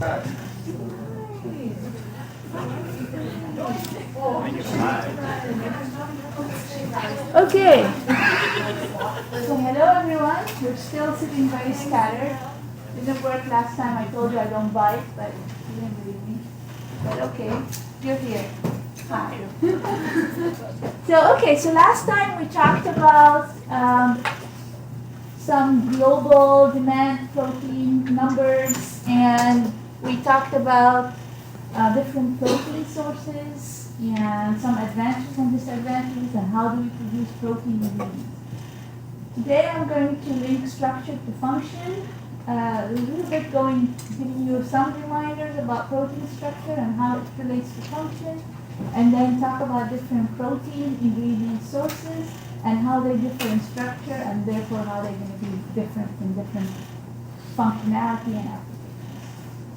Okay. So hello everyone. You're still sitting very scattered. Didn't work last time. I told you I don't bite, but you didn't believe me. But okay, you're here. Hi. So last time we talked about some global demand protein numbers, and we talked about different protein sources and some advantages and disadvantages and how do we produce protein ingredients. Today I'm going to link structure to function, a little bit giving you some reminders about protein structure and how it relates to function, and then talk about different protein ingredient sources and how they differ in structure and therefore how they're going to be different in different functionality and applications.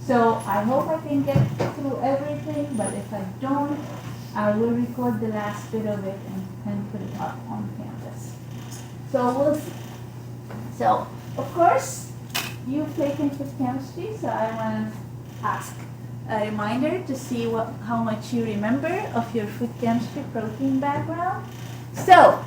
So I hope I can get through everything, but if I don't, I will record the last bit of it and put it up on Canvas. So we'll see. So, of course, you've taken food chemistry, so I want to ask a reminder to see how much you remember of your food chemistry protein background. So,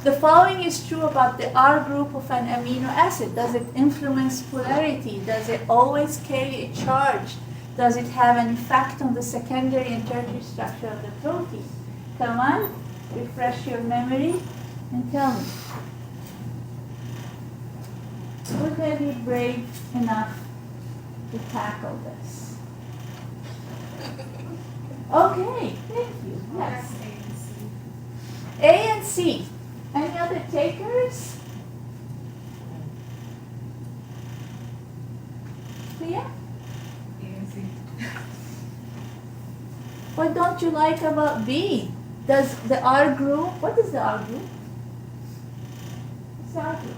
the following is true about the R group of an amino acid. Does it influence polarity? Does it always carry a charge? Does it have an effect on the secondary and tertiary structure of the protein? Come on, refresh your memory and tell me. Who's going to be brave enough to tackle this? Okay, thank you. Yes. A and C. Any other takers? Clear? What don't you like about B? Does the R group, what is the R group? What's the R group?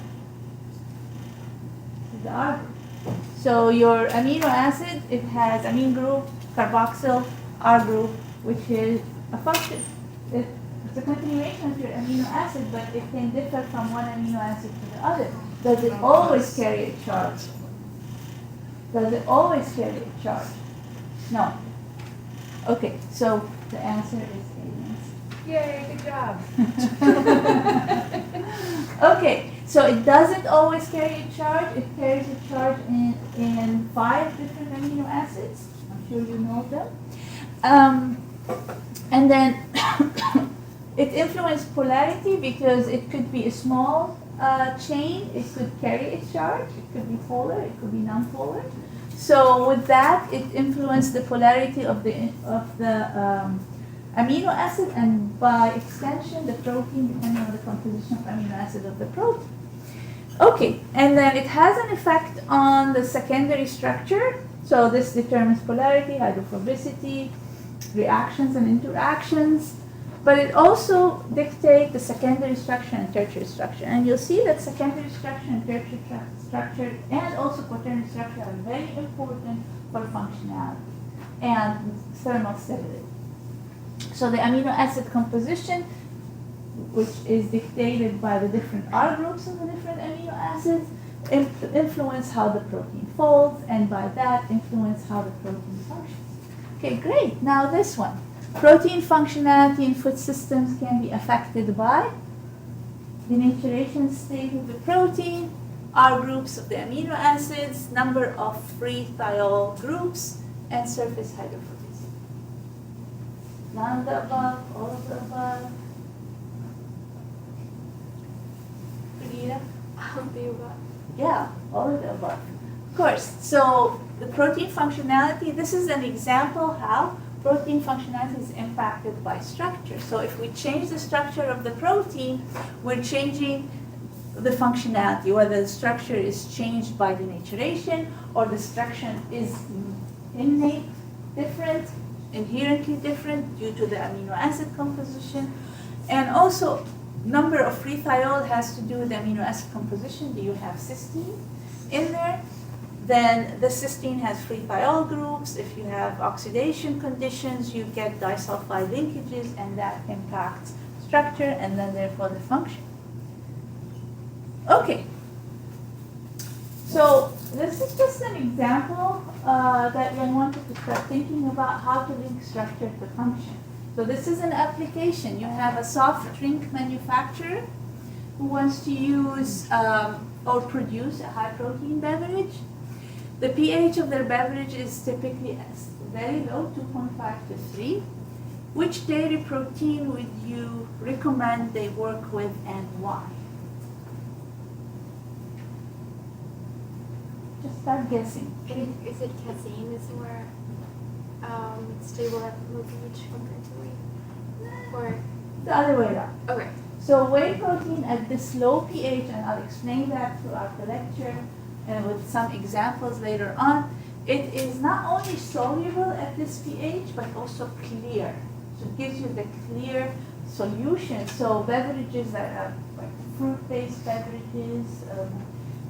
It's the R group. So your amino acid, it has amine group, carboxyl, R group, which is a function. It's a continuation of your amino acid, but it can differ from one amino acid to the other. Does it always carry a charge? Does it always carry a charge? No. Okay, so the answer is A. Yay, good job. Okay, so it doesn't always carry a charge. It carries a charge in 5 different amino acids. I'm sure you know them. And then it influences polarity because it could be a small chain. It could carry a charge. It could be polar. It could be non-polar. So with that, it influences the polarity of the amino acid, and by extension, the protein, depending on the composition of amino acid of the protein. Okay, and then it has an effect on the secondary structure. So this determines polarity, hydrophobicity, reactions and interactions. But it also dictates the secondary structure and tertiary structure. And you'll see that secondary structure and tertiary structure and also quaternary structure are very important for functionality and thermal stability. So the amino acid composition, which is dictated by the different R groups of the different amino acids, influence how the protein folds, and by that influence how the protein functions. Okay, great. Now this one. Protein functionality in food systems can be affected by denaturation state of the protein, R groups of the amino acids, number of free thiol groups, and surface hydrophobicity. None of the above, all of the above. Brigida? All of the above. Yeah, all of the above. Of course. So the protein functionality, this is an example how protein functionality is impacted by structure. So if we change the structure of the protein, we're changing the functionality, whether the structure is changed by denaturation or the structure is innate, different, inherently different due to the amino acid composition. And also, number of free thiol has to do with the amino acid composition. Do you have cysteine in there? Then the cysteine has free thiol groups. If you have oxidation conditions, you get disulfide linkages, and that impacts structure and then therefore the function. Okay. So This is just an example that I wanted to start thinking about how to link structure to function. So this is an application. You have a soft drink manufacturer who wants to use or produce a high protein beverage. The pH of their beverage is typically very low, 2.5 to 3. Which dairy protein would you recommend they work with and why? Just start guessing. Is it casein is more stable at low pH compared to whey? Or The other way around. okay. So whey protein at this low pH, and I'll explain that throughout the lecture and with some examples later on, it is not only soluble at this pH, but also clear. So it gives you the clear solution. So beverages that are like fruit-based beverages,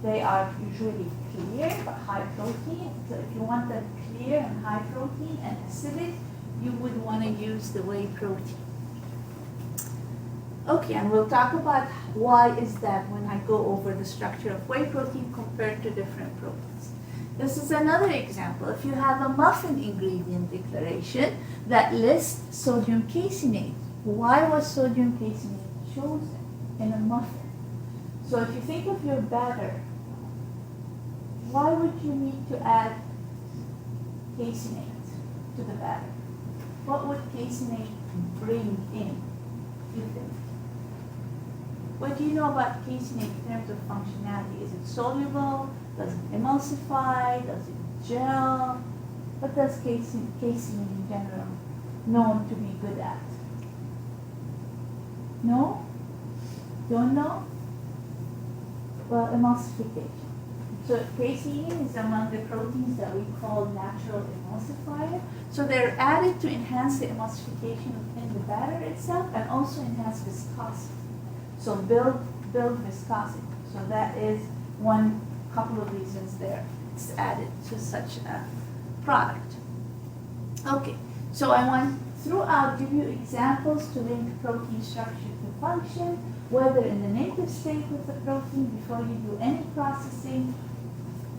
they are usually clear but high protein. So if you want them clear and high protein and acidic, you would want to use the whey protein. Okay, and we'll talk about why is that when I go over the structure of whey protein compared to different proteins. This is another example. If you have a muffin ingredient declaration that lists sodium caseinate, why was sodium caseinate chosen in a muffin? So if you think of your batter, why would you need to add caseinate to the batter? What would caseinate bring in, you think? What do you know about caseinate in terms of functionality? Is it soluble? Does it emulsify? Does it gel? What does casein in general known to be good at? No? Don't know? Well, emulsification. So casein is among the proteins that we call natural emulsifier. So they're added to enhance the emulsification in the batter itself and also enhance viscosity. So build viscosity. So that is one couple of reasons there. It's added to such a product. Okay, so I want throughout give you examples to link protein structure to function, whether in the native state of the protein before you do any processing.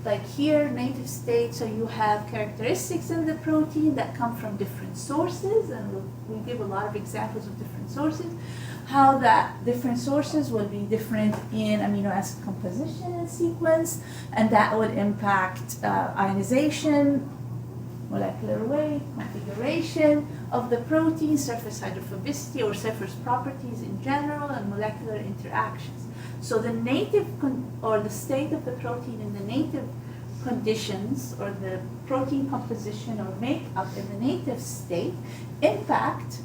Like here, native state, so you have characteristics in the protein that come from different sources, and we'll give a lot of examples of different sources. How that different sources will be different in amino acid composition and sequence, and that would impact ionization, molecular weight, configuration of the protein, surface hydrophobicity or surface properties in general, and molecular interactions. So the native or the state of the protein in the native conditions or the protein composition or makeup in the native state impact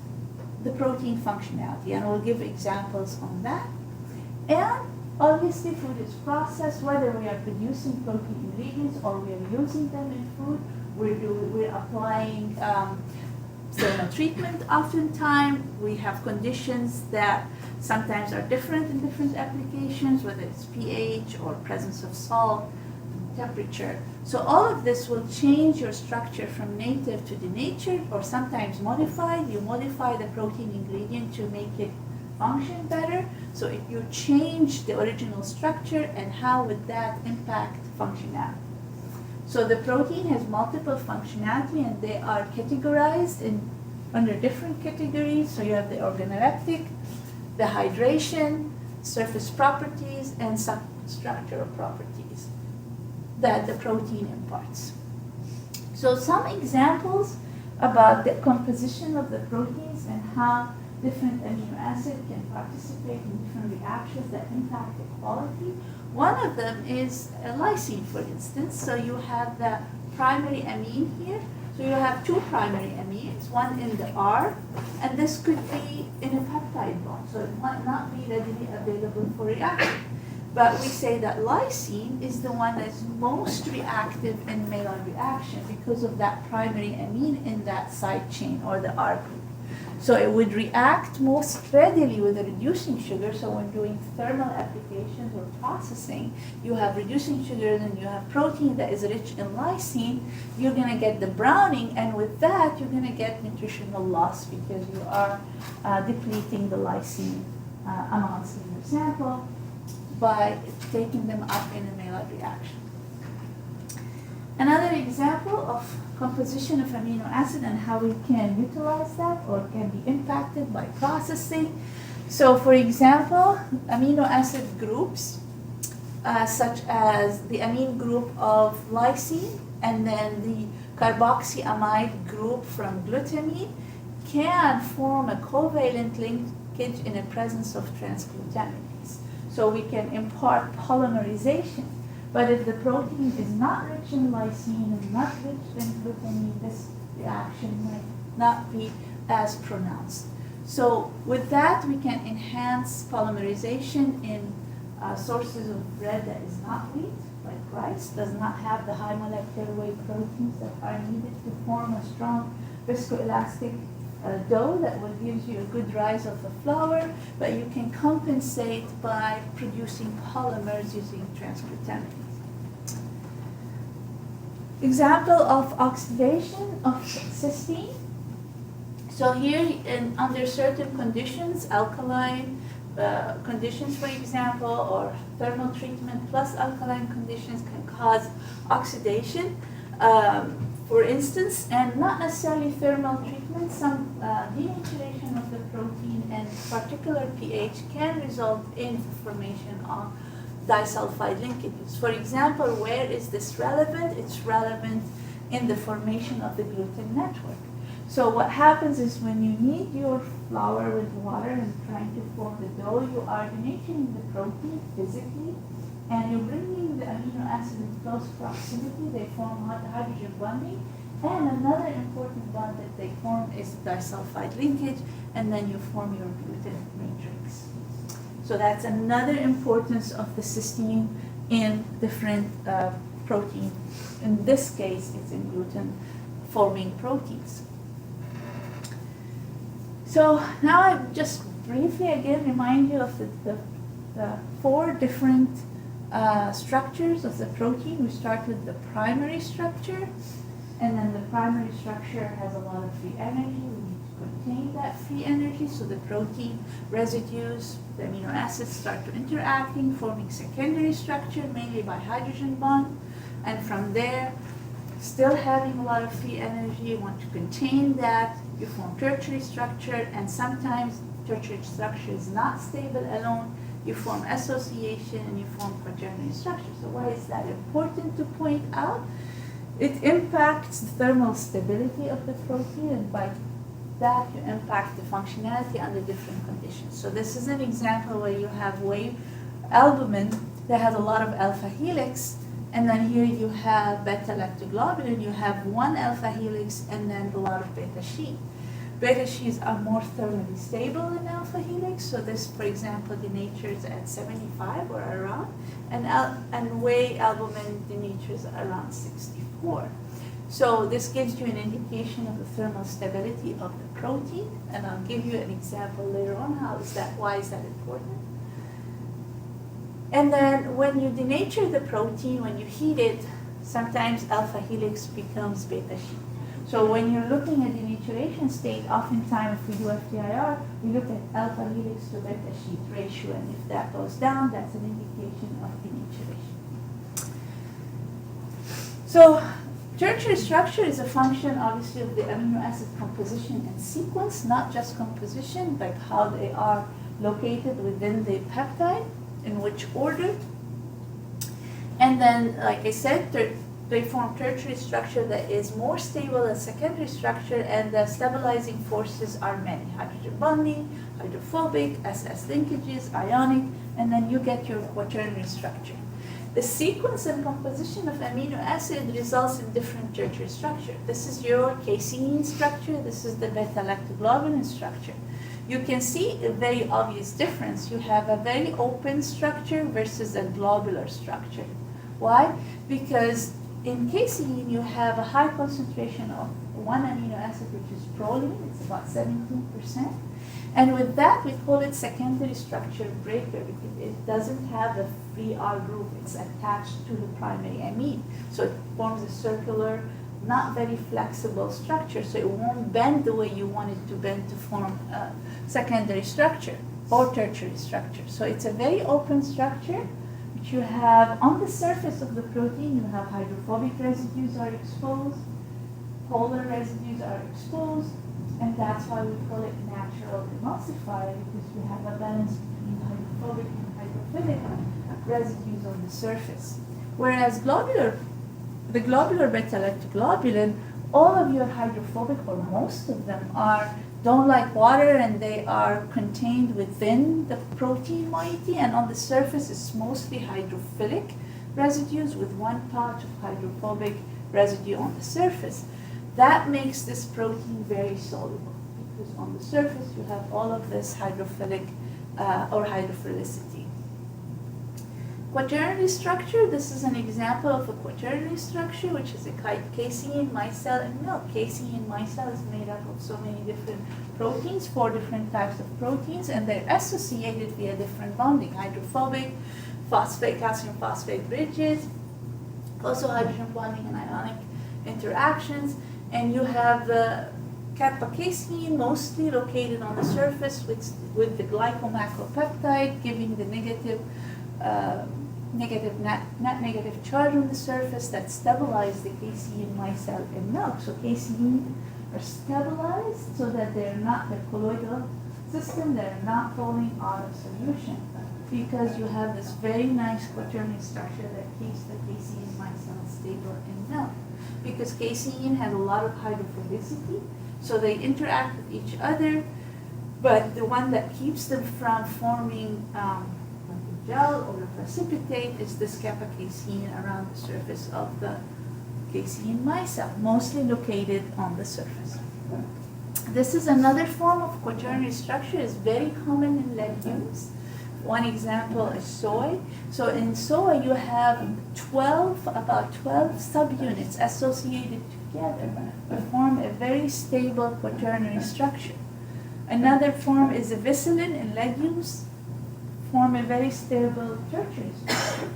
the protein functionality, and we'll give examples on that. And obviously food is processed, whether we are producing protein ingredients or we are using them in food, we're applying thermal treatment oftentimes. We have conditions that sometimes are different in different applications, whether it's pH or presence of salt, temperature. So all of this will change your structure from native to denatured or sometimes modified. You modify the protein ingredient to make it function better. So if you change the original structure, and how would that impact functionality? So the protein has multiple functionality and they are categorized under different categories. So you have the organoleptic, the hydration, surface properties, and structural properties that the protein imparts. So some examples about the composition of the proteins and how different amino acids can participate in different reactions that impact the quality. One of them is lysine, for instance. So you have the primary amine here. So you have two primary amines, one in the R, and this could be in a peptide bond. So it might not be readily available for reaction. But we say that lysine is the one that's most reactive in Maillard reaction because of that primary amine in that side chain or the R group. So it would react most readily with a reducing sugar. So when doing thermal applications or processing, you have reducing sugars and you have protein that is rich in lysine, you're going to get the browning, and with that you're going to get nutritional loss because you are depleting the lysine amounts in your sample by taking them up in a Maillard reaction. Another example of composition of amino acid and how we can utilize that or can be impacted by processing. So for example, amino acid groups such as the amine group of lysine and then the carboxyamide group from glutamine can form a covalent linkage in the presence of transglutaminase. So we can impart polymerization. But if the protein is not rich in lysine and not rich in glutamine, this reaction might not be as pronounced. So with that, we can enhance polymerization in sources of bread that is not wheat, like rice, does not have the high molecular weight proteins that are needed to form a strong viscoelastic dough that will give you a good rise of the flour, but you can compensate by producing polymers using transglutaminase. Example of oxidation of cysteine. So here, under certain conditions, alkaline conditions, for example, or thermal treatment plus alkaline conditions can cause oxidation. For instance, and not necessarily thermal treatment, some denaturation of the protein and particular pH can result in the formation of disulfide linkages. For example, where is this relevant? It's relevant in the formation of the gluten network. So what happens is when you knead your flour with water and trying to form the dough, you are denaturing the protein physically, and you're bringing the amino acid in close proximity. They form hydrogen bonding, and another important bond that they form is disulfide linkage, and then you form your gluten matrix. So that's another importance of the cysteine in different protein. In this case, it's in gluten-forming proteins. So now I just briefly again remind you of the four different structures of the protein. We start with the primary structure, and then the primary structure has a lot of free energy. We need to contain that free energy, so the protein residues, the amino acids start to interacting, forming secondary structure, mainly by hydrogen bond, and from there, still having a lot of free energy, you want to contain that, you form tertiary structure, and sometimes tertiary structure is not stable alone. You form association and you form quaternary structure. So why is that important to point out? It impacts the thermal stability of the protein, and by that you impact the functionality under different conditions. So this is an example where you have wave albumin that has a lot of alpha helix, and then here you have beta-lactoglobulin, you have one alpha helix and then a lot of beta sheet. Beta sheets are more thermally stable than alpha helix, so this, for example, denatures at 75 or around, and whey albumin denatures around 64. So this gives you an indication of the thermal stability of the protein, and I'll give you an example later on why is that important. And then when you denature the protein, when you heat it, sometimes alpha helix becomes beta sheet. So when you're looking at denaturation state, oftentimes if we do FTIR, we look at alpha helix to beta sheet ratio, and if that goes down, that's an indication of denaturation. So tertiary structure is a function, obviously, of the amino acid composition and sequence, not just composition, but how they are located within the peptide, in which order. And then, like I said, they form tertiary structure that is more stable than secondary structure, and the stabilizing forces are many: hydrogen bonding, hydrophobic, SS linkages, ionic, and then you get your quaternary structure. The sequence and composition of amino acid results in different tertiary structure. This is your casein structure, this is the beta-lactoglobulin structure. You can see a very obvious difference. You have a very open structure versus a globular structure. Why? Because in casein, you have a high concentration of one amino acid, which is proline. It's about 17%. And with that, we call it secondary structure breaker, because it doesn't have a free R group. It's attached to the primary amine. So it forms a circular, not very flexible structure. So it won't bend the way you want it to bend to form a secondary structure or tertiary structure. So it's a very open structure, you have on the surface of the protein, you have hydrophobic residues are exposed, polar residues are exposed, and that's why we call it natural emulsifier, because we have a balance between hydrophobic and hydrophilic residues on the surface. Whereas the globular beta-lactoglobulin, all of your hydrophobic, or most of them, don't like water, and they are contained within the protein moiety, and on the surface it's mostly hydrophilic residues with one pouch of hydrophobic residue on the surface. That makes this protein very soluble, because on the surface you have all of this hydrophilic or hydrophilicity. Quaternary structure, this is an example of a quaternary structure, which is a casein, micelle, and milk. Casein and micelle is made up of so many different proteins, 4 different types of proteins, and they're associated via different bonding, hydrophobic, phosphate, calcium phosphate bridges, also hydrogen bonding and ionic interactions, and you have the kappa casein mostly located on the surface with the glycomacropeptide giving the net negative charge on the surface that stabilize the casein, micelle, and milk. So casein are stabilized so that they're not, the colloidal system, they're not falling out of solution, because you have this very nice quaternary structure that keeps the casein, micelle stable in milk. Because casein has a lot of hydrophobicity, so they interact with each other, but the one that keeps them from forming gel or a precipitate is this kappa casein around the surface of the casein micelle, mostly located on the surface. This is another form of quaternary structure. It's very common in legumes. One example is soy. So in soy you have about 12 subunits associated together to form a very stable quaternary structure. Another form is a vicillin in legumes, form a very stable tertiary structure.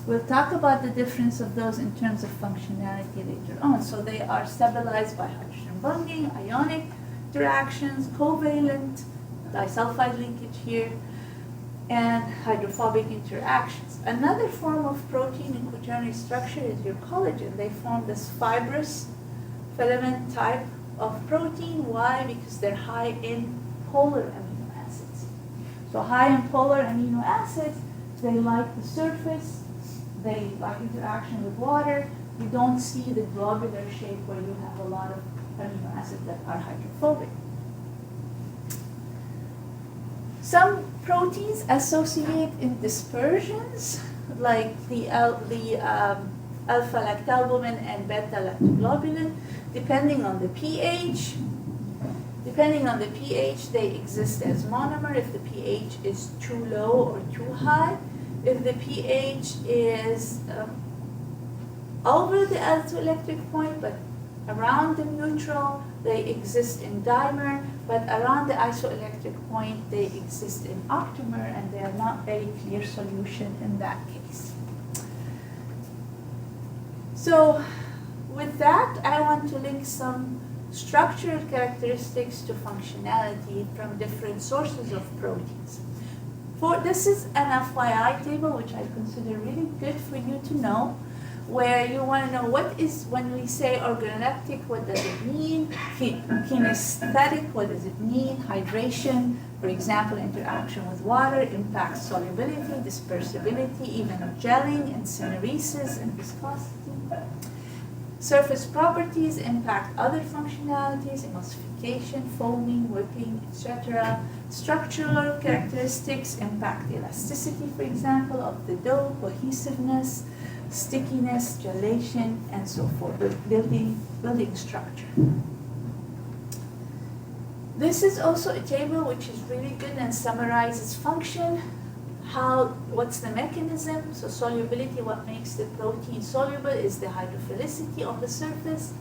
We'll talk about the difference of those in terms of functionality later on. So they are stabilized by hydrogen bonding, ionic interactions, covalent, disulfide linkage here, and hydrophobic interactions. Another form of protein in quaternary structure is your collagen. They form this fibrous filament type of protein. Why? Because they're high in polar amino acids. So high in polar amino acids, they like the surface, they like interaction with water. You don't see the globular shape where you have a lot of amino acids that are hydrophobic. Some proteins associate in dispersions, like the alpha-lactalbumin and beta-lactoglobulin, depending on the pH. Depending on the pH, they exist as monomer if the pH is too low or too high. If the pH is over the isoelectric point, but around the neutral, they exist in dimer, but around the isoelectric point, they exist in octamer, and they are not very clear solution in that case. So with that, I want to link some structural characteristics to functionality from different sources of proteins. This is an FYI table, which I consider really good for you to know, where you want to know what is, when we say organoleptic, what does it mean? Kinesthetic, what does it mean? Hydration, for example, interaction with water impacts solubility, dispersibility, even of gelling, and syneresis and viscosity. Surface properties impact other functionalities, emulsification, foaming, whipping, etc. Structural characteristics impact elasticity, for example, of the dough, cohesiveness, stickiness, gelation, and so forth, building structure. This is also a table which is really good and summarizes function, what's the mechanism. So solubility, what makes the protein soluble is the hydrophilicity on the surface.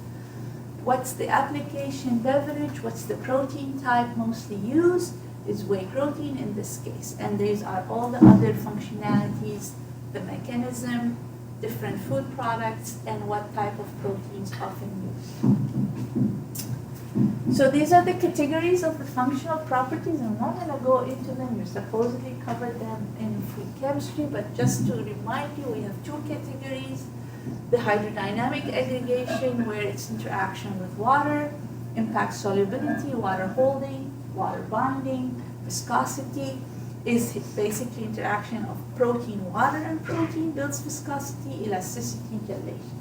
What's the application beverage? What's the protein type mostly used? Is whey protein in this case. And these are all the other functionalities, the mechanism, different food products, and what type of proteins often used. So these are the categories of the functional properties. I'm not going to go into them. You supposedly covered them in food chemistry, but just to remind you, we have two categories. The hydrodynamic aggregation, where its interaction with water impacts solubility, water holding, water binding, viscosity, is basically interaction of protein, water, and protein builds viscosity, elasticity, gelation.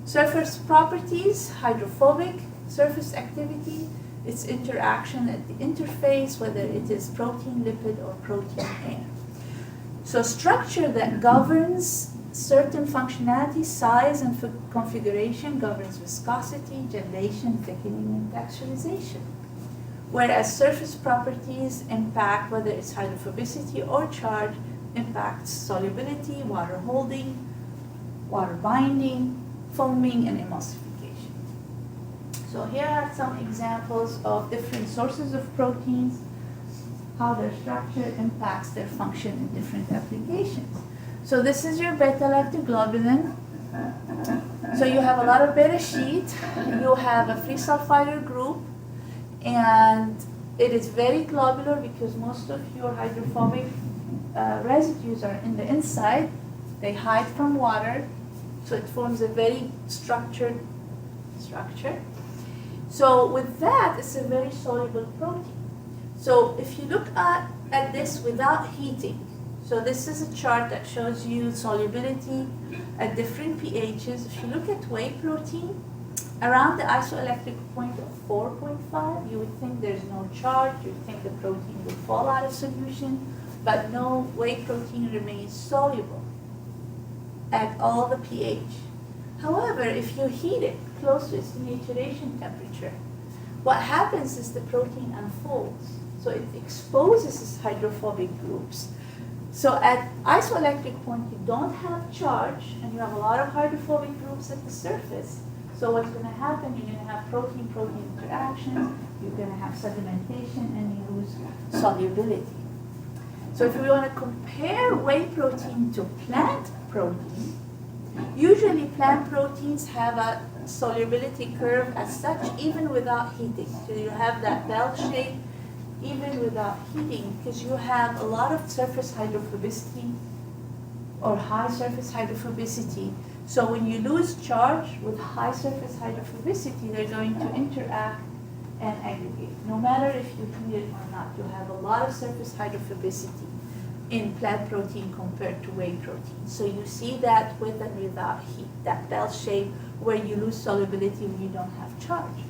Surface properties, hydrophobic, surface activity, its interaction at the interface, whether it is protein, lipid, or protein air. So structure that governs certain functionality, size, and configuration governs viscosity, gelation, thickening, and texturization. Whereas surface properties impact whether it's hydrophobicity or charge, impacts solubility, water holding, water binding, foaming, and emulsification. So here are some examples of different sources of proteins, how their structure impacts their function in different applications. So this is your beta-lactoglobulin. So you have a lot of beta sheet, you have a free sulfide group, and it is very globular because most of your hydrophobic residues are in the inside. They hide from water, so it forms a very structured structure. So with that, it's a very soluble protein. So if you look at this without heating, so this is a chart that shows you solubility at different pHs. If you look at whey protein, around the isoelectric point of 4.5, you would think there's no charge, you would think the protein will fall out of solution, but no, whey protein remains soluble at all the pH. However, if you heat it close to its denaturation temperature, what happens is the protein unfolds. So it exposes its hydrophobic groups. So at isoelectric point, you don't have charge, and you have a lot of hydrophobic groups at the surface. So what's going to happen, you're going to have protein-protein interactions, you're going to have sedimentation, and you lose solubility. So if we want to compare whey protein to plant protein, usually plant proteins have a solubility curve as such, even without heating. So you have that bell shape, even without heating, because you have a lot of surface hydrophobicity or high surface hydrophobicity. So when you lose charge with high surface hydrophobicity, they're going to interact and aggregate. No matter if you heat it or not, you have a lot of surface hydrophobicity in plant protein compared to whey protein. So you see that with and without heat, that bell shape where you lose solubility when you don't have charge.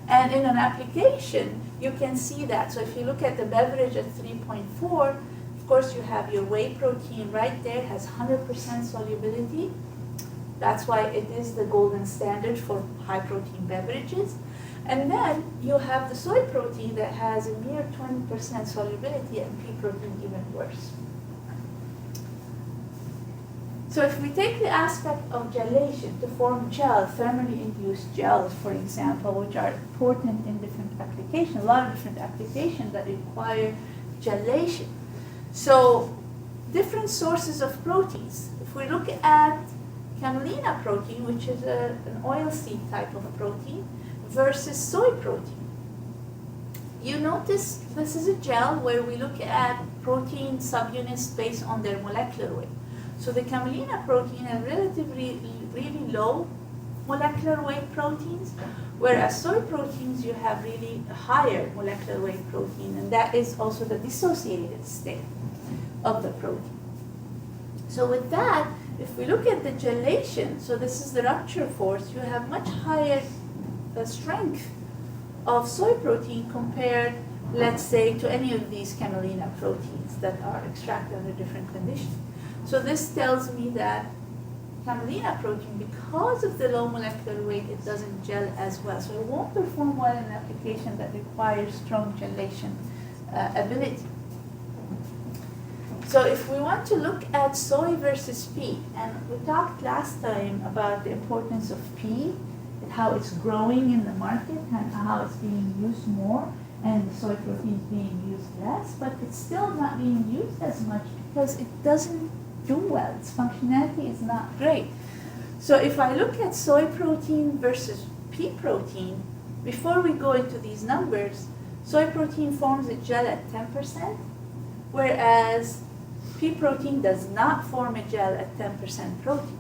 And in an application, you can see that. So if you look at the beverage at 3.4, of course you have your whey protein right there, has 100% solubility. That's why it is the golden standard for high protein beverages. And then you have the soy protein that has a mere 20% solubility, and pea protein even worse. So if we take the aspect of gelation to form gel, thermally induced gels, for example, which are important in different applications, a lot of different applications that require gelation. So different sources of proteins. If we look at camelina protein, which is an oilseed type of protein, versus soy protein. You notice this is a gel where we look at protein subunits based on their molecular weight. So the camelina protein has relatively really low molecular weight proteins, whereas soy proteins you have really higher molecular weight protein, and that is also the dissociated state of the protein. So with that, if we look at the gelation, so this is the rupture force, you have much higher strength of soy protein compared, let's say, to any of these camelina proteins that are extracted under different conditions. So this tells me that camelina protein, because of the low molecular weight, it doesn't gel as well. So it won't perform well in an application that requires strong gelation ability. So if we want to look at soy versus pea, and we talked last time about the importance of pea, and how it's growing in the market, and how it's being used more, and the soy protein is being used less, but it's still not being used as much because it doesn't do well. Its functionality is not great. So if I look at soy protein versus pea protein, before we go into these numbers, soy protein forms a gel at 10%, whereas pea protein does not form a gel at 10% protein.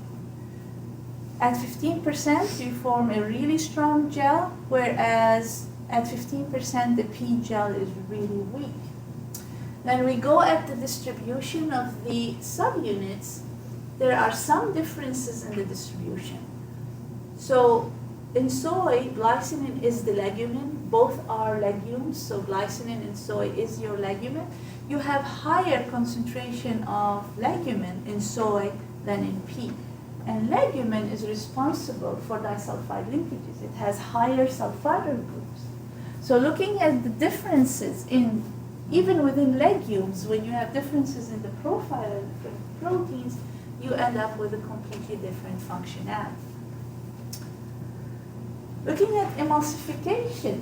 At 15%, you form a really strong gel, whereas at 15%, the pea gel is really weak. Then we go at the distribution of the subunits. There are some differences in the distribution. So in soy, glycinin is the legumin. Both are legumes, so glycinin in soy is your legumin. You have higher concentration of legumin in soy than in pea. And legumin is responsible for disulfide linkages. It has higher sulfide groups. So looking at the differences in, even within legumes, when you have differences in the profile of different proteins, you end up with a completely different functionality. Looking at emulsification.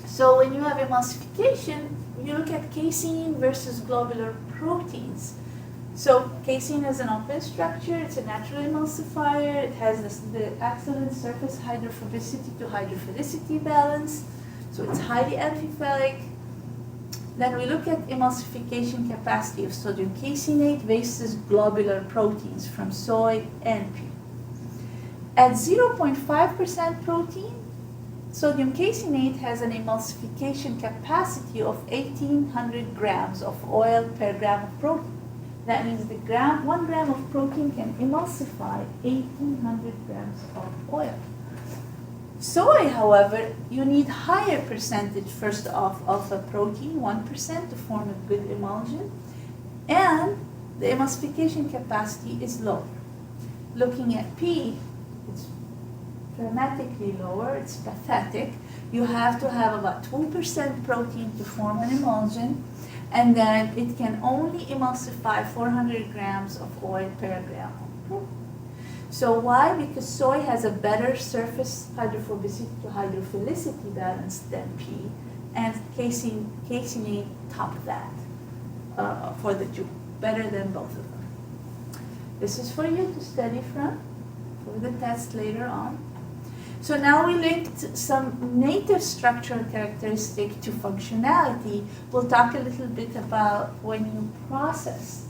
So when you have emulsification, you look at casein versus globular proteins. So casein is an open structure, it's a natural emulsifier, it has the excellent surface hydrophobicity to hydrophilicity balance, so it's highly amphiphilic. Then we look at emulsification capacity of sodium caseinate versus globular proteins from soy and pea. At 0.5% protein, sodium caseinate has an emulsification capacity of 1,800 grams of oil per gram of protein. That means 1 gram of protein can emulsify 1,800 grams of oil. Soy, however, you need higher percentage first off of a protein, 1%, to form a good emulsion, and the emulsification capacity is lower. Looking at pea, it's dramatically lower, it's pathetic. You have to have about 2% protein to form an emulsion, and then it can only emulsify 400 grams of oil per gram of protein. So why? Because soy has a better surface hydrophobicity to hydrophilicity balance than pea, and caseinate top that for the two, better than both of them. This is for you to study from for the test later on. So now we linked some native structural characteristic to functionality. We'll talk a little bit about when you process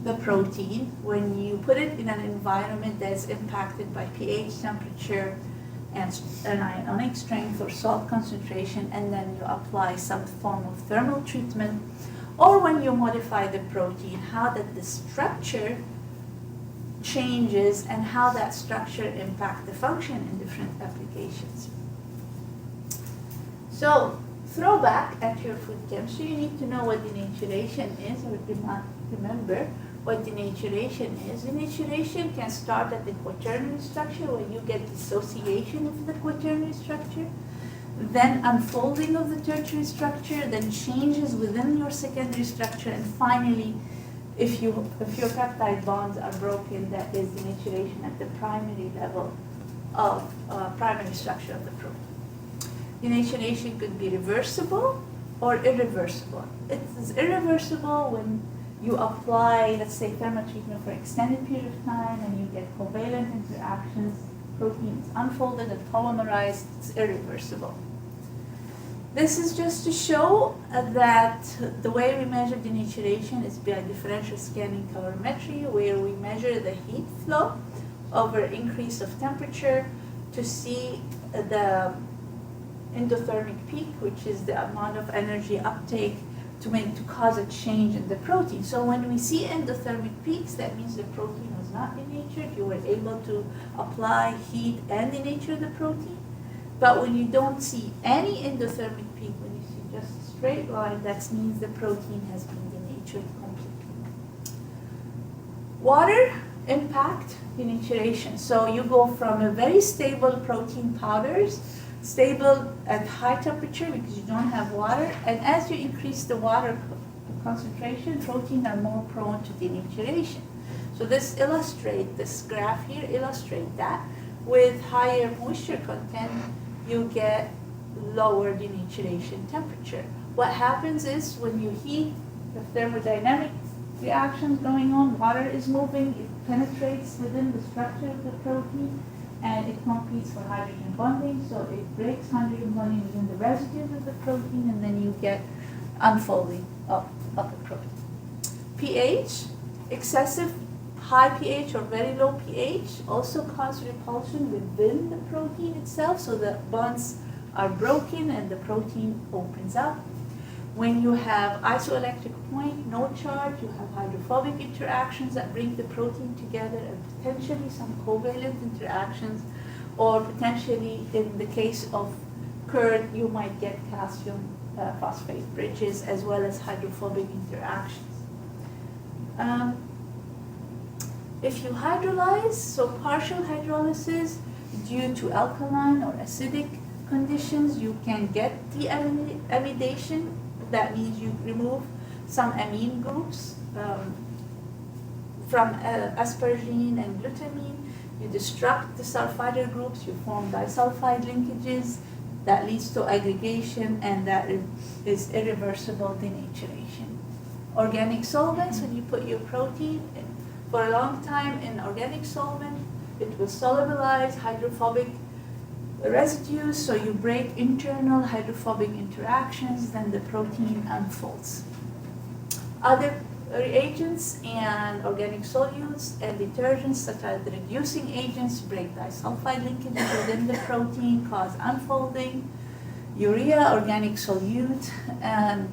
the protein, when you put it in an environment that's impacted by pH, temperature, and ionic strength or salt concentration, and then you apply some form of thermal treatment, or when you modify the protein, how that the structure changes and how that structure impacts the function in different applications. So, throwback at your food chemistry, you need to know what denaturation is, or do not remember what denaturation is. Denaturation can start at the quaternary structure, where you get dissociation of the quaternary structure, then unfolding of the tertiary structure, then changes within your secondary structure, and finally, if your peptide bonds are broken, that is denaturation at the primary level of primary structure of the protein. Denaturation could be reversible or irreversible. It is irreversible when you apply, let's say, thermal treatment for an extended period of time and you get covalent interactions, protein is unfolded and polymerized, it's irreversible. This is just to show that the way we measure denaturation is by differential scanning calorimetry, where we measure the heat flow over increase of temperature to see the endothermic peak, which is the amount of energy uptake to cause a change in the protein. So when we see endothermic peaks, that means the protein was not denatured. You were able to apply heat and denature the protein. But when you don't see any endothermic peak, when you see just a straight line, that means the protein has been denatured completely. Water impact denaturation. So you go from a very stable protein powders, stable at high temperature because you don't have water, and as you increase the water concentration, protein are more prone to denaturation. So this graph here illustrates that. With higher moisture content, you get lower denaturation temperature. What happens is when you heat, the thermodynamic reactions going on, water is moving, it penetrates within the structure of the protein, and it competes for hydrogen bonding, so it breaks hydrogen bonding within the residues of the protein, and then you get unfolding of the protein. pH, excessive high pH or very low pH also cause repulsion within the protein itself, so the bonds are broken and the protein opens up. When you have isoelectric point, no charge, you have hydrophobic interactions that bring the protein together, and potentially some covalent interactions, or potentially in the case of curd, you might get calcium phosphate bridges as well as hydrophobic interactions. If you hydrolyze, so partial hydrolysis due to alkaline or acidic conditions, you can get the amidation. That means you remove some amine groups from asparagine and glutamine. You destruct the sulfide groups, you form disulfide linkages. That leads to aggregation, and that is irreversible denaturation. Organic solvents, when you put your protein for a long time in organic solvent, it will solubilize hydrophobic residues, so you break internal hydrophobic interactions, then the protein unfolds. Other reagents and organic solutes and detergents such as the reducing agents break disulfide linkages within the protein, cause unfolding. Urea, organic solute, and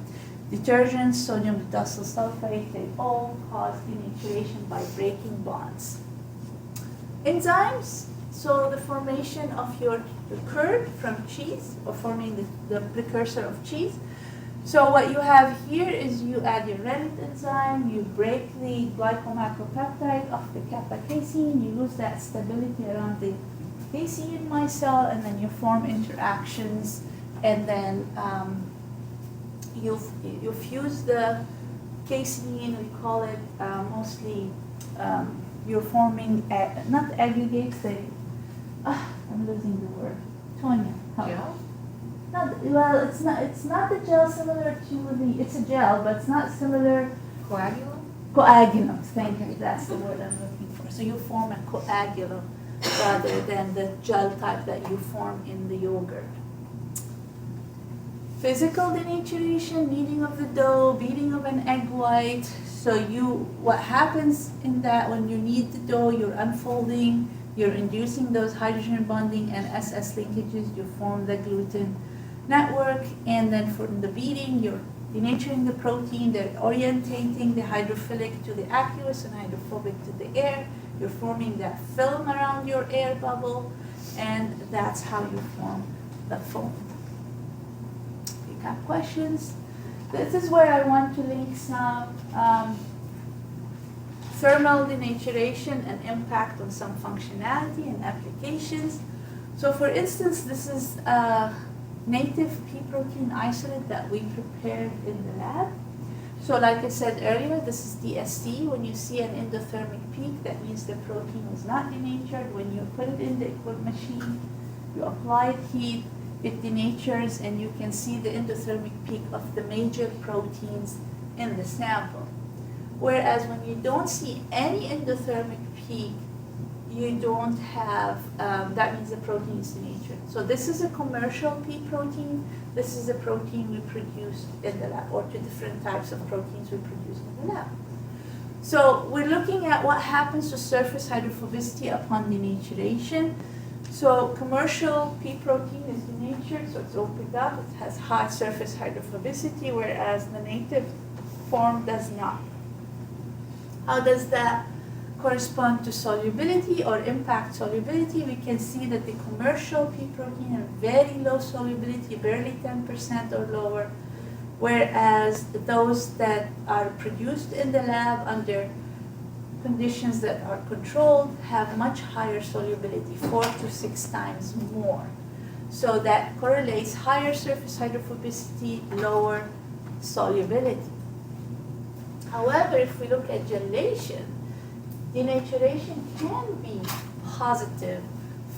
detergents, sodium potassium sulfate, they all cause denaturation by breaking bonds. Enzymes, so the formation of your curd from cheese, or forming the precursor of cheese. So what you have here is you add your rennet enzyme, you break the glycomacropeptide of the kappa casein, you lose that stability around the casein micelle, and then you form interactions, and then you fuse the casein, we call it mostly, you're forming, not aggregates, I'm losing the word. Tonya, help. Gel? Well, it's not the gel similar to it's a gel, but it's not similar. Coagulum? Coagulum, thank you, that's the word I'm looking for. So you form a coagulum rather than the gel type that you form in the yogurt. Physical denaturation, kneading of the dough, beating of an egg white. So what happens in that when you knead the dough, you're unfolding, you're inducing those hydrogen bonding and SS linkages, you form the gluten network, and then for the beating, you're denaturing the protein, they're orientating the hydrophilic to the aqueous and hydrophobic to the air, you're forming that film around your air bubble, and that's how you form the foam. If you have questions, this is where I want to link some thermal denaturation and impact on some functionality and applications. So for instance, this is native pea protein isolate that we prepared in the lab. So like I said earlier, this is DST. When you see an endothermic peak, that means the protein is not denatured. When you put it in the machine, you apply heat, it denatures, and you can see the endothermic peak of the major proteins in the sample. Whereas when you don't see any endothermic peak, you don't have, that means the protein is denatured. So this is a commercial pea protein. This is a protein we produce in the lab, or two different types of proteins we produce in the lab. So we're looking at what happens to surface hydrophobicity upon denaturation. So commercial pea protein is denatured, so it's opened up. It has high surface hydrophobicity, whereas the native form does not. How does that correspond to solubility or impact solubility? We can see that the commercial pea protein have very low solubility, barely 10% or lower, whereas those that are produced in the lab under conditions that are controlled have much higher solubility, 4 to 6 times more. So that correlates higher surface hydrophobicity, lower solubility. However, if we look at gelation, denaturation can be positive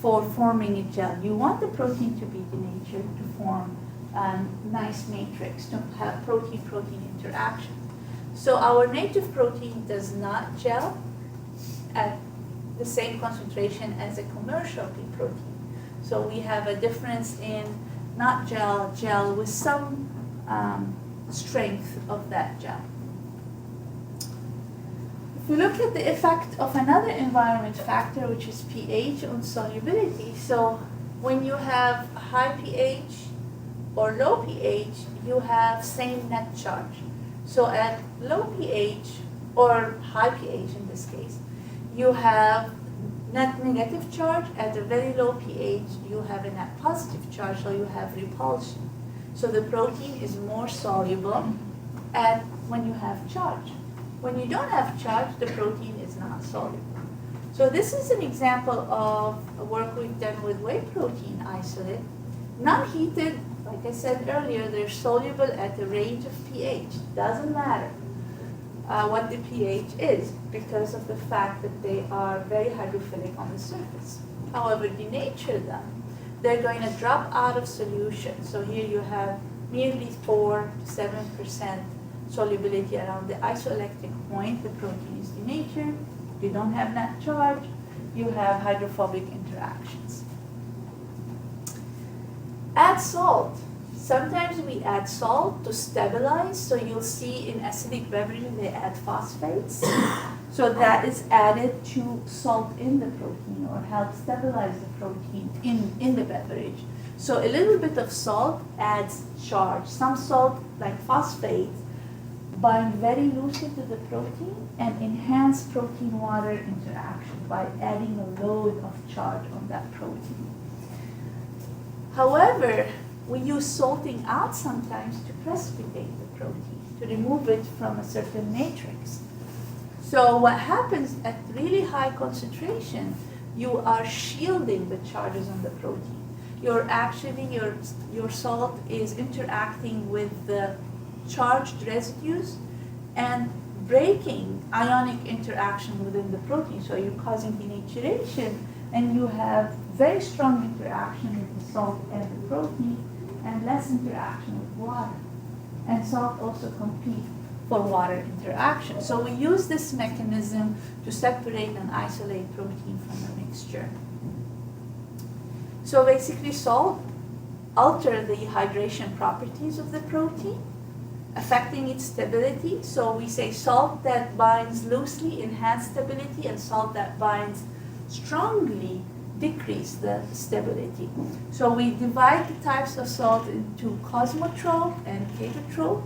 for forming a gel. You want the protein to be denatured to form a nice matrix, to have protein-protein interaction. So our native protein does not gel at the same concentration as a commercial pea protein. So we have a difference in not gel with some strength of that gel. If we look at the effect of another environment factor, which is pH on solubility, so when you have high pH or low pH, you have same net charge. So at low pH, or high pH in this case, you have net negative charge. At a very low pH, you have a net positive charge, so you have repulsion. So the protein is more soluble when you have charge. When you don't have charge, the protein is not soluble. So this is an example of a work we've done with whey protein isolate. Non-heated, like I said earlier, they're soluble at a range of pH. Doesn't matter what the pH is because of the fact that they are very hydrophilic on the surface. However, denature them, they're going to drop out of solution. So here you have nearly 4 to 7% solubility around the isoelectric point. The protein is denatured. You don't have net charge. You have hydrophobic interactions. Add salt. Sometimes we add salt to stabilize. So you'll see in acidic beverages they add phosphates. So that is added to salt in the protein or help stabilize the protein in the beverage. So a little bit of salt adds charge. Some salt, like phosphate, bind very loosely to the protein and enhance protein-water interaction by adding a load of charge on that protein. However, we use salting out sometimes to precipitate the protein, to remove it from a certain matrix. So what happens at really high concentration, you are shielding the charges on the protein. Your salt is interacting with the charged residues and breaking ionic interaction within the protein. So you're causing denaturation and you have very strong interaction with the salt and the protein and less interaction with water. And salt also competes for water interaction. So we use this mechanism to separate and isolate protein from the mixture. So basically salt alters the hydration properties of the protein, affecting its stability. So we say salt that binds loosely enhance stability and salt that binds strongly decrease the stability. So we divide the types of salt into cosmotrope and catotrope.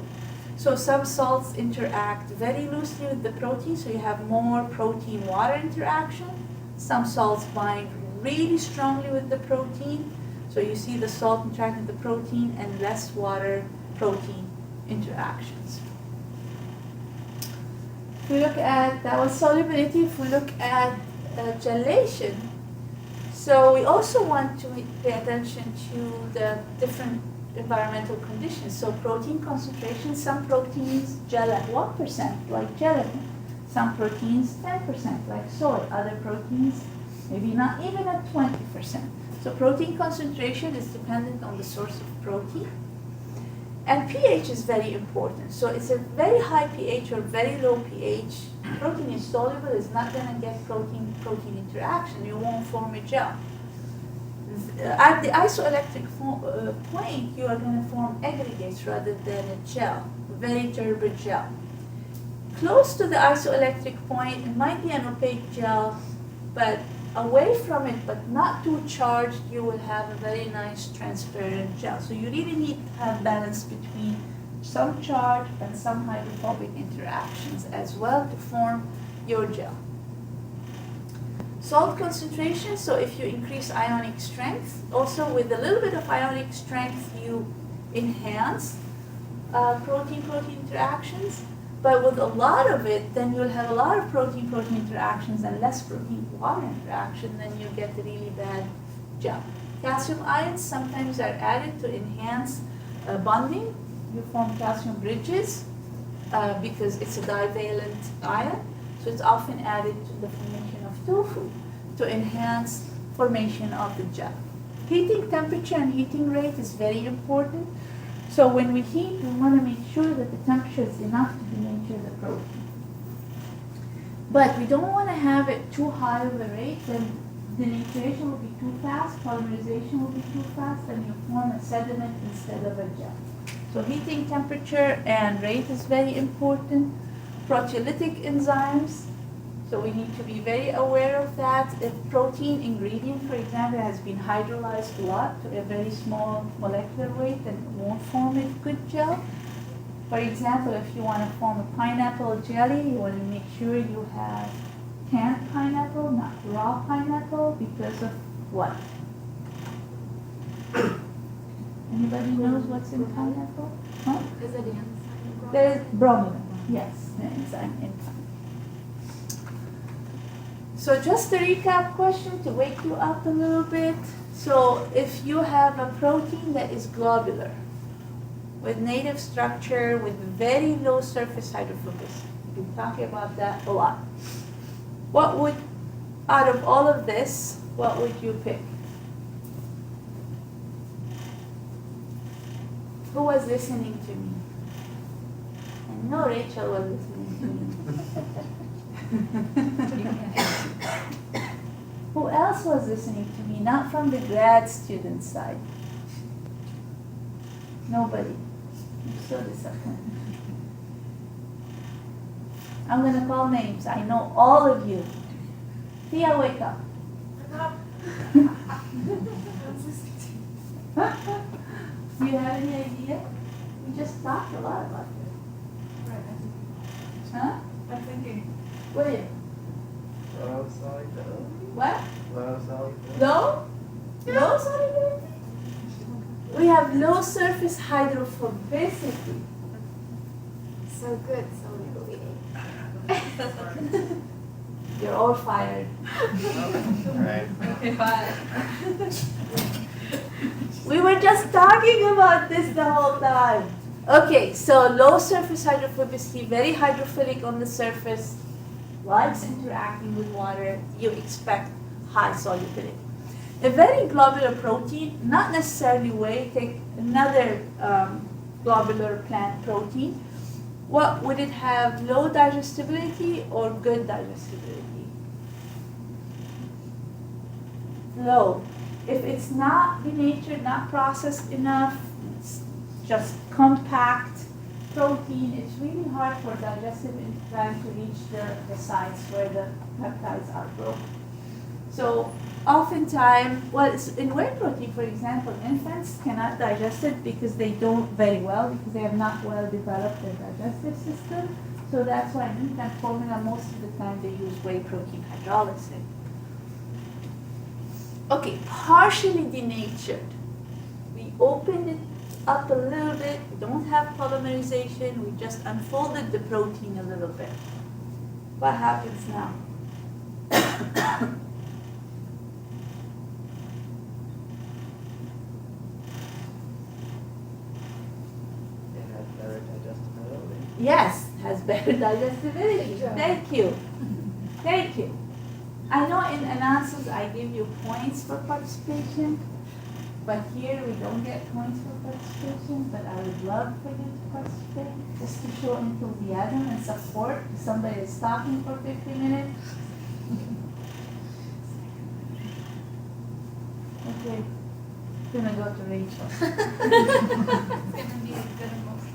So some salts interact very loosely with the protein, so you have more protein-water interaction. Some salts bind really strongly with the protein, so you see the salt interacting with the protein and less water-protein interactions. If we look at, that was solubility, if we look at gelation, so we also want to pay attention to the different environmental conditions. So protein concentration, some proteins gel at 1%, like gelatin. Some proteins 10%, like soy. Other proteins maybe not even at 20%. So protein concentration is dependent on the source of protein. And pH is very important. So it's a very high pH or very low pH. Protein is soluble, it's not going to get protein interaction. You won't form a gel. At the isoelectric point, you are going to form aggregates rather than a gel, very turbid gel. Close to the isoelectric point, it might be an opaque gel, but away from it, but not too charged, you will have a very nice transparent gel. So you really need to have balance between some charge and some hydrophobic interactions as well to form your gel. Salt concentration, so if you increase ionic strength, also with a little bit of ionic strength you enhance protein-protein interactions, but with a lot of it, then you'll have a lot of protein-protein interactions and less protein-water interaction, then you get a really bad gel. Calcium ions sometimes are added to enhance bonding. You form calcium bridges because it's a divalent ion, so it's often added to the formation of tofu to enhance formation of the gel. Heating temperature and heating rate is very important. So when we heat, we want to make sure that the temperature is enough to denature the protein. But we don't want to have it too high of a rate, then denaturation will be too fast, polymerization will be too fast, and you form a sediment instead of a gel. So heating temperature and rate is very important. Proteolytic enzymes, so we need to be very aware of that. If protein ingredient, for example, has been hydrolyzed a lot to a very small molecular weight, then it won't form a good gel. For example, if you want to form a pineapple jelly, you want to make sure you have canned pineapple, not raw pineapple, because of what? Anybody knows what's in pineapple? Huh? Is it the enzyme? There is bromelain, yes, the enzyme in pineapple. So just a recap question to wake you up a little bit. So if you have a protein that is globular, with native structure, with very low surface hydrophobicity, we've been talking about that a lot. What would, out of all of this, what would you pick? Who was listening to me? I know Rachel was listening to me. Who else was listening to me? Not from the grad student side. Nobody. I'm so disappointed. I'm going to call names. I know all of you. Thea, wake up. Do you have any idea? We just talked a lot about this. Huh? I'm thinking. William. Low solubility. What? Low solubility. Low? Low solubility? We have low surface hydrophobicity. So good, solubility. You're all fired. Right. Okay, bye. We were just talking about this the whole time. Okay, so low surface hydrophobicity, very hydrophilic on the surface, likes interacting with water, you expect high solubility. A very globular protein, not necessarily whey, take another globular plant protein. What would it have, low digestibility or good digestibility? Low. If it's not denatured, not processed enough, it's just compact protein, it's really hard for digestive enzyme to reach the sites where the peptides are broken. So oftentimes, well, in whey protein, for example, infants cannot digest it because they don't very well, because they have not well developed their digestive system. So that's why in infant formula, most of the time they use whey protein hydrolysis. Okay, partially denatured. We opened it up a little bit. We don't have polymerization. We just unfolded the protein a little bit. What happens now? It has better digestibility. Yes, has better digestibility. Thank you. Thank you. I know in analysis I give you points for participation, but here we don't get points for participation, but I would love for you to participate, just to show enthusiasm and support if somebody is talking for 50 minutes. Okay, I'm gonna go to Rachel. It's gonna be a good emulsifier.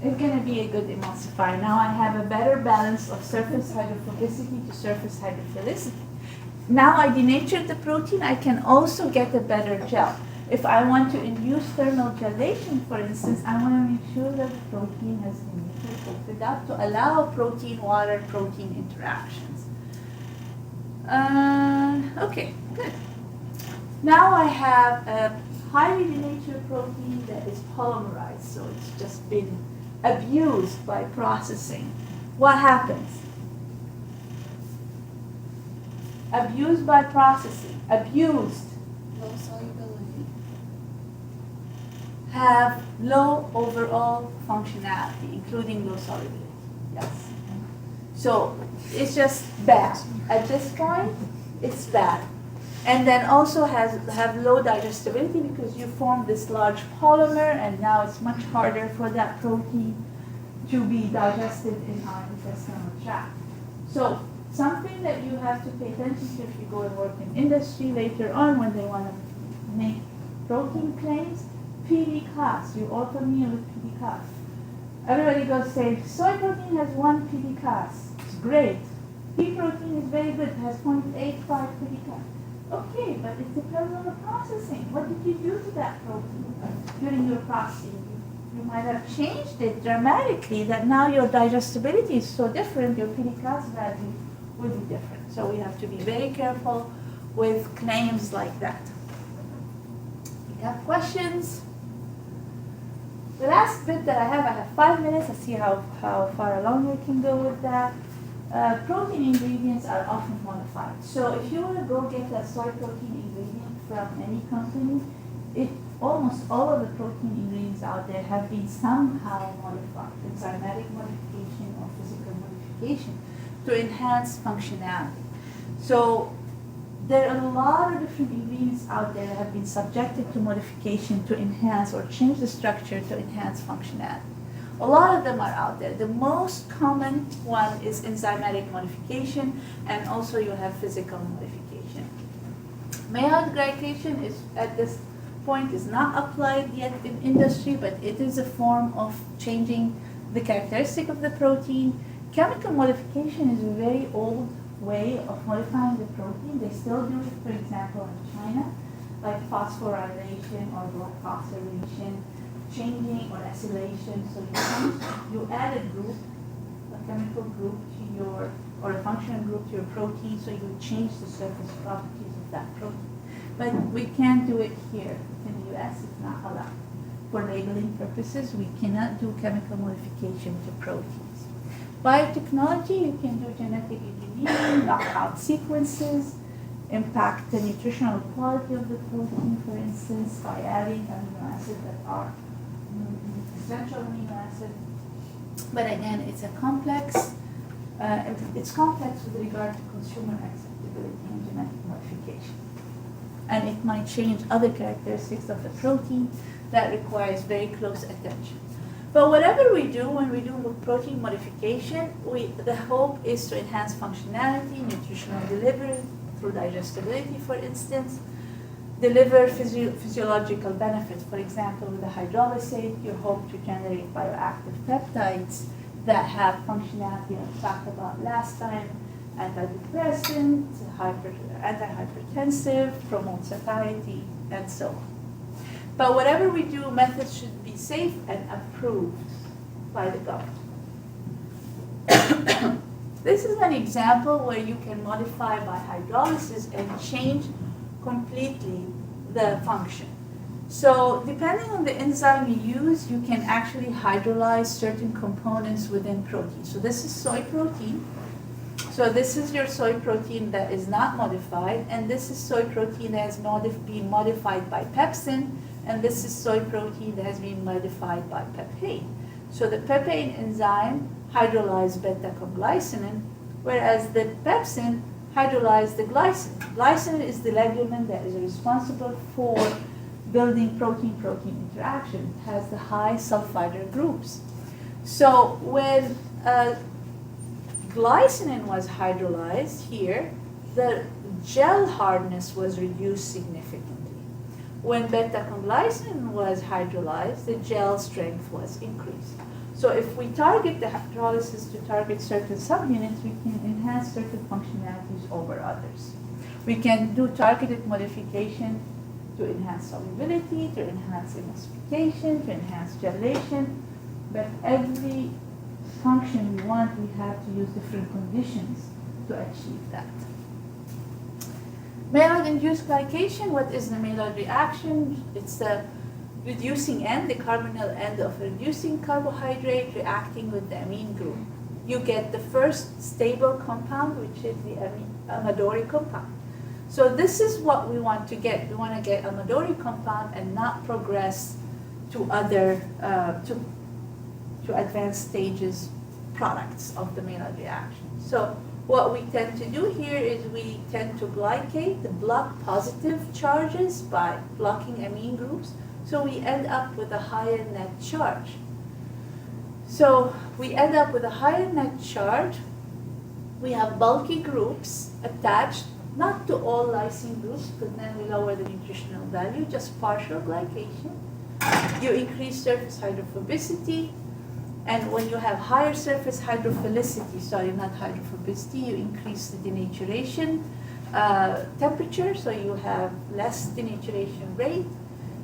It's going to be a good emulsifier. Now I have a better balance of surface hydrophobicity to surface hydrophilicity. Now I denatured the protein, I can also get a better gel. If I want to induce thermal gelation, for instance, I want to make sure that the protein has denatured, opened up to allow protein-water-protein interactions. Okay, good. Now I have a highly denatured protein that is polymerized, so it's just been abused by processing. What happens? Abused by processing. Abused. Low solubility. Have low overall functionality, including low solubility. Yes. So it's just bad. At this point, it's bad. And then also have low digestibility because you form this large polymer, and now it's much harder for that protein to be digested in our intestinal tract. So something that you have to pay attention to if you go and work in industry later on when they want to make protein claims. PDCAS, you're all familiar with PDCAS. Everybody goes say, soy protein has 1 PDCAS. It's great. Pea protein is very good, it has 0.85 PDCAS. Okay, but it depends on the processing. What did you do to that protein during your processing? You might have changed it dramatically that now your digestibility is so different, your PDCAS value will be different. So we have to be very careful with claims like that. You have questions? The last bit that I have 5 minutes. Let's see how far along we can go with that. Protein ingredients are often modified. So if you want to go get a soy protein ingredient from any company, almost all of the protein ingredients out there have been somehow modified, enzymatic modification or physical modification, to enhance functionality. So there are a lot of different ingredients out there that have been subjected to modification to enhance or change the structure to enhance functionality. A lot of them are out there. The most common one is enzymatic modification, and also you have physical modification. Maillard glycation is, at this point, is not applied yet in industry, but it is a form of changing the characteristic of the protein. Chemical modification is a very old way of modifying the protein. They still do it, for example, in China, like phosphorylation or glycosylation, changing or acylation. So you add a group, a chemical group to your, or a functional group to your protein, so you change the surface properties of that protein. But we can't do it here. In the US, it's not allowed. For labeling purposes, we cannot do chemical modification to proteins. Biotechnology, you can do genetic engineering, knock out sequences, impact the nutritional quality of the protein, for instance, by adding amino acids that are essential amino acids. But again, it's a complex, it's complex with regard to consumer acceptability and genetic modification. And it might change other characteristics of the protein that requires very close attention. But whatever we do, when we do protein modification, the hope is to enhance functionality, nutritional delivery, through digestibility, for instance, deliver physiological benefits. For example, with the hydrolysate, you hope to generate bioactive peptides that have functionality I talked about last time, antidepressant, antihypertensive, promote satiety, and so on. But whatever we do, methods should be safe and approved by the government. This is an example where you can modify by hydrolysis and change completely the function. So depending on the enzyme you use, you can actually hydrolyze certain components within protein. So this is soy protein. So this is your soy protein that is not modified, and this is soy protein that has been modified by pepsin, and this is soy protein that has been modified by papain. So the papain enzyme hydrolyzed beta-conglycinin, whereas the pepsin hydrolyzed the glycine. Glycine is the legumin that is responsible for building protein-protein interaction. It has the high sulfide groups. So when glycinin was hydrolyzed here, the gel hardness was reduced significantly. When beta-conglycinin was hydrolyzed, the gel strength was increased. So if we target the hydrolysis to target certain subunits, we can enhance certain functionalities over others. We can do targeted modification to enhance solubility, to enhance emulsification, to enhance gelation, but every function we want, we have to use different conditions to achieve that. Maillard-induced glycation, what is the Maillard reaction? It's the reducing end, the carbonyl end of a reducing carbohydrate reacting with the amine group. You get the first stable compound, which is the Amadori compound. So this is what we want to get. We want to get Amadori compound and not progress to other, to advanced stages products of the Maillard reaction. So what we tend to do here is we tend to glycate, the block positive charges by blocking amine groups. So we end up with a higher net charge. So we end up with a higher net charge, we have bulky groups attached, not to all lysine groups, because then we lower the nutritional value, just partial glycation. You increase surface hydrophobicity, and when you have higher surface hydrophilicity, sorry, not hydrophobicity, you increase the denaturation temperature, so you have less denaturation rate.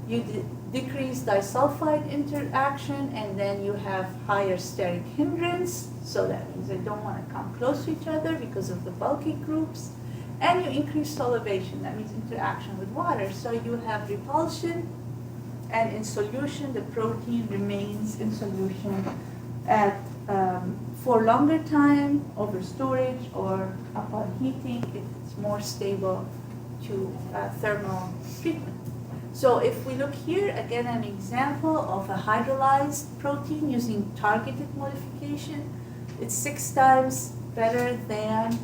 You decrease disulfide interaction, and then you have higher steric hindrance, so that means they don't want to come close to each other because of the bulky groups. And you increase solivation, that means interaction with water, so you have repulsion, and in solution, the protein remains in solution at for longer time over storage or upon heating if it's more stable to thermal treatment. So if we look here, again, an example of a hydrolyzed protein using targeted modification, it's 6 times better than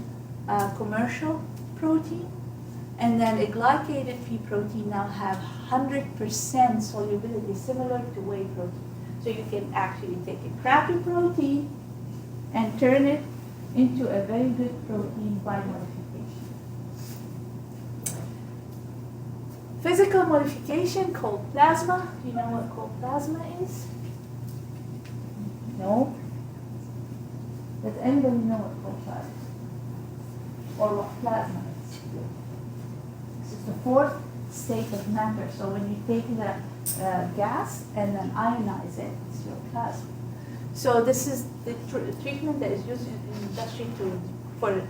commercial protein. And then a glycated pea protein now have 100% solubility, similar to whey protein. So you can actually take a crappy protein and turn it into a very good protein by modification. Physical modification, cold plasma. Do you know what cold plasma is? No? Does anybody know what cold plasma is? Or what plasma is? This is the 4th state of matter. So when you take the gas and then ionize it, it's your plasma. So this is the treatment that is used in industry for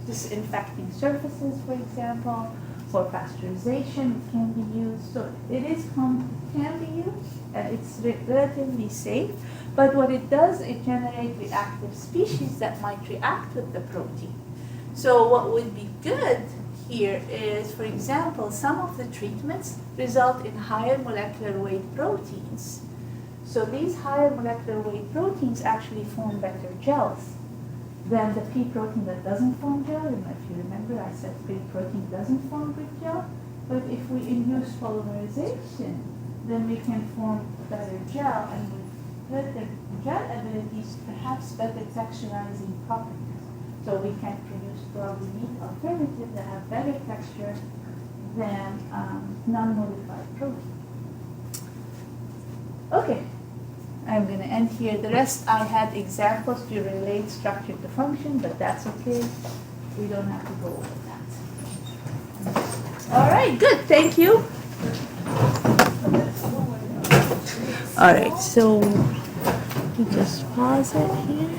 disinfecting surfaces, for example, for pasteurization. It can be used. So it can be used, and it's relatively safe. But what it does, it generates reactive species that might react with the protein. So what would be good here is, for example, some of the treatments result in higher molecular weight proteins. So these higher molecular weight proteins actually form better gels than the pea protein that doesn't form gel. And if you remember, I said pea protein doesn't form good gel. But if we induce polymerization, then we can form better gel, and with better gel abilities, perhaps better texturizing properties. So we can produce probably meat alternatives that have better texture than non-modified protein. Okay, I'm going to end here. The rest I had examples to relate structure to function, but that's okay. We don't have to go over that. All right, good. Thank you. All right, so we just pause it here.